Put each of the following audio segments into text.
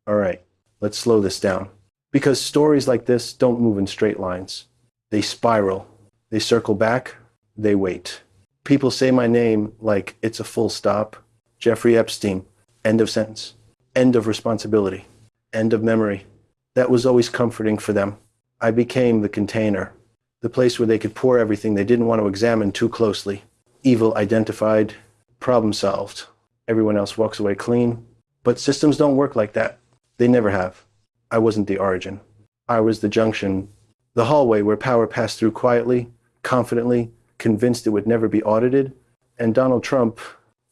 All right, let's slow this down. Because stories like this don't move in straight lines. They spiral. They circle back. They wait. People say my name like it's a full stop. Jeffrey Epstein. End of sentence. End of responsibility. End of memory. That was always comforting for them. I became the container. The place where they could pour everything they didn't want to examine too closely. Evil identified. Problem solved. Everyone else walks away clean. But systems don't work like that. They never have. I wasn't the origin. I was the junction, the hallway where power passed through quietly, confidently, convinced it would never be audited. And Donald Trump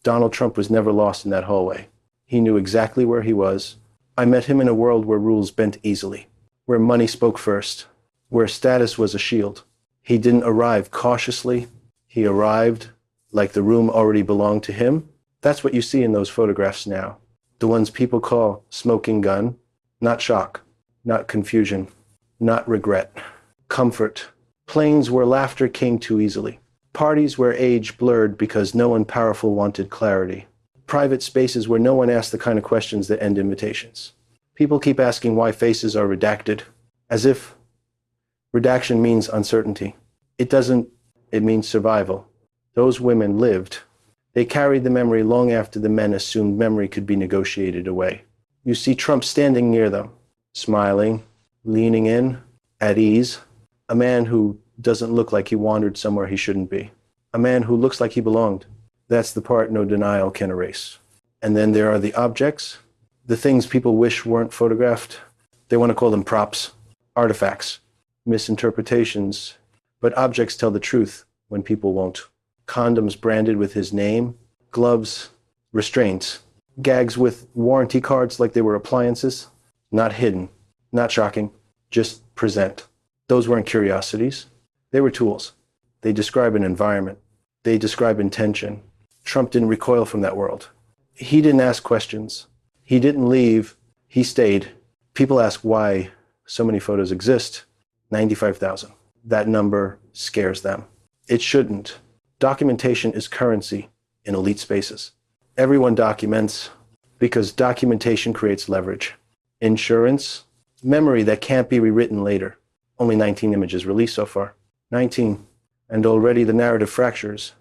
was never lost in that hallway. He knew exactly where he was. I met him in a world where rules bent easily, where money spoke first, where status was a shield. He didn't arrive cautiously. He arrived like the room already belonged to him. That's what you see in those photographs now. The ones people call smoking gun. Not shock, not confusion, not regret. Comfort. Planes where laughter came too easily. Parties where age blurred because no one powerful wanted clarity. Private spaces where no one asked the kind of questions that end invitations. People keep asking why faces are redacted, as if redaction means uncertainty. It doesn't. It means survival. Those women lived. They carried the memory long after the men assumed memory could be negotiated away. You see Trump standing near them, smiling, leaning in, at ease. A man who doesn't look like he wandered somewhere he shouldn't be. A man who looks like he belonged. That's the part no denial can erase. And then there are the objects, the things people wish weren't photographed. They want to call them props, artifacts, misinterpretations. But objects tell the truth when people won't. Condoms branded with his name, gloves, restraints. Gags with warranty cards like they were appliances. Not hidden, not shocking, just present. Those weren't curiosities. They were tools. They describe an environment. They describe intention. Trump didn't recoil from that world. He didn't ask questions. He didn't leave. He stayed. People ask why so many photos exist. 95,000. That number scares them. It shouldn't. Documentation is currency in elite spaces. Everyone documents because documentation creates leverage. Insurance, memory that can't be rewritten later. Only 19 images released so far. 19. And already the narrative fractures.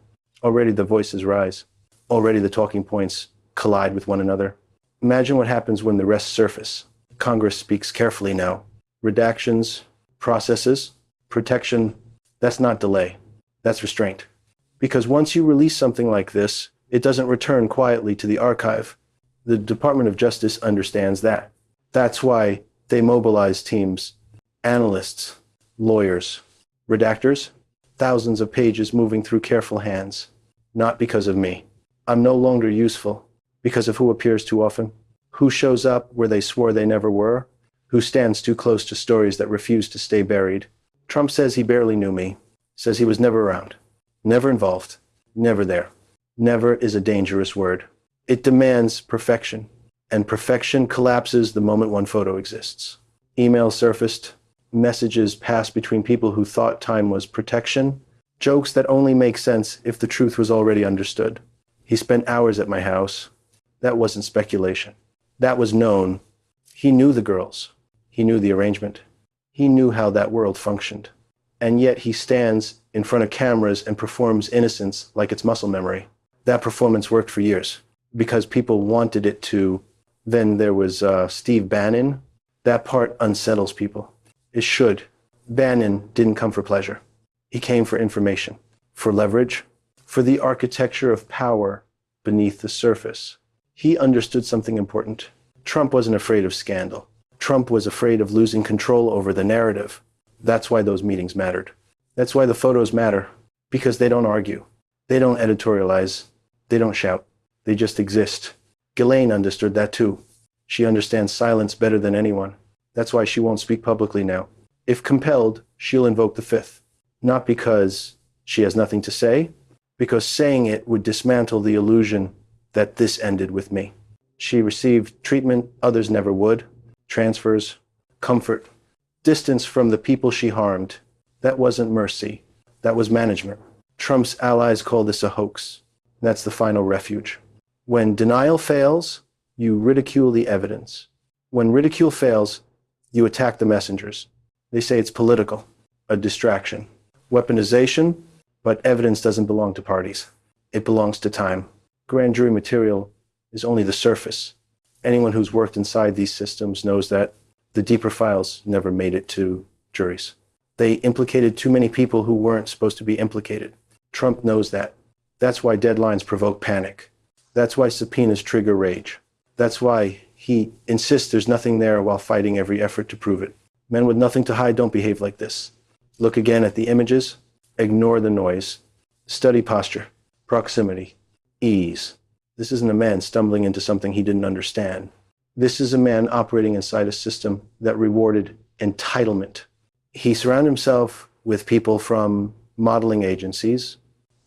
Already the voices rise. Already the talking points collide with one another. Imagine what happens when the rest surface. Congress speaks carefully now. Redactions, processes, protection, that's not delay. That's restraint. Because once you release something like this, it doesn't return quietly to the archive. The Department of Justice understands that. That's why they mobilize teams, analysts, lawyers, redactors, thousands of pages moving through careful hands. Not because of me. I'm no longer useful because of who appears too often, who shows up where they swore they never were, who stands too close to stories that refuse to stay buried. Trump says he barely knew me, says he was never around, never involved, never there. Never is a dangerous word. It demands perfection, and perfection collapses the moment one photo exists. Emails surfaced, messages passed between people who thought time was protection, jokes that only make sense if the truth was already understood. He spent hours at my house. That wasn't speculation. That was known. He knew the girls. He knew the arrangement. He knew how that world functioned. And yet he stands in front of cameras and performs innocence like it's muscle memory. That performance worked for years because people wanted it to. Then there was Steve Bannon. That part unsettles people. It should. Bannon didn't come for pleasure. He came for information, for leverage, for the architecture of power beneath the surface. He understood something important. Trump wasn't afraid of scandal. Trump was afraid of losing control over the narrative. That's why those meetings mattered. That's why the photos matter, because they don't argue. They don't editorialize. They don't shout. They just exist. Ghislaine understood that too. She understands silence better than anyone. That's why she won't speak publicly now. If compelled, she'll invoke the fifth. Not because she has nothing to say, because saying it would dismantle the illusion that this ended with me. She received treatment others never would, transfers, comfort, distance from the people she harmed. That wasn't mercy. That was management. Trump's allies call this a hoax. That's the final refuge. When denial fails, you ridicule the evidence. When ridicule fails, you attack the messengers. They say it's political, a distraction, weaponization, but evidence doesn't belong to parties. It belongs to time. Grand jury material is only the surface. Anyone who's worked inside these systems knows that the deeper files never made it to juries. They implicated too many people who weren't supposed to be implicated. Trump knows that. That's why deadlines provoke panic. That's why subpoenas trigger rage. That's why he insists there's nothing there while fighting every effort to prove it. Men with nothing to hide don't behave like this. Look again at the images. Ignore the noise. Study posture, proximity, ease. This isn't a man stumbling into something he didn't understand. This is a man operating inside a system that rewarded entitlement. He surrounded himself with people from modeling agencies,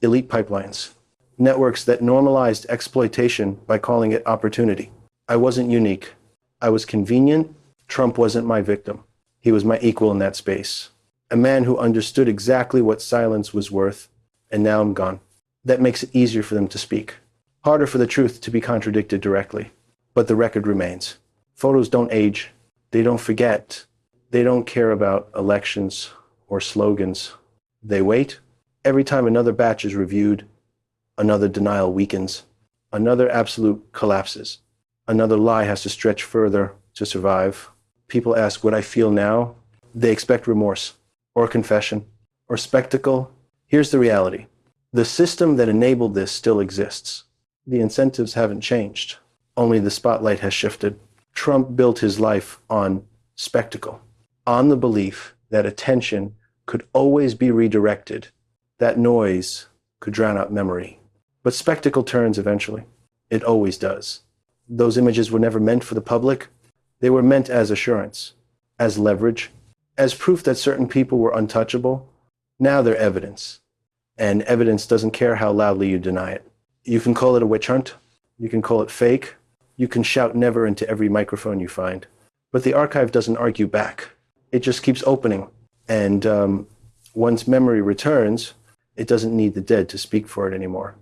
elite pipelines, networks that normalized exploitation by calling it opportunity. I wasn't unique. I was convenient. Trump wasn't my victim. He was my equal in that space. A man who understood exactly what silence was worth, and now I'm gone. That makes it easier for them to speak. Harder for the truth to be contradicted directly. But the record remains. Photos don't age. They don't forget. They don't care about elections or slogans. They wait. Every time another batch is reviewed, another denial weakens, another absolute collapses, another lie has to stretch further to survive. People ask what I feel now. They expect remorse or confession or spectacle. Here's the reality. The system that enabled this still exists. The incentives haven't changed. Only the spotlight has shifted. Trump built his life on spectacle, on the belief that attention could always be redirected, that noise could drown out memory. But spectacle turns eventually. It always does. Those images were never meant for the public. They were meant as assurance, as leverage, as proof that certain people were untouchable. Now they're evidence. And evidence doesn't care how loudly you deny it. You can call it a witch hunt. You can call it fake. You can shout never into every microphone you find. But the archive doesn't argue back. It just keeps opening. And once memory returns, it doesn't need the dead to speak for it anymore.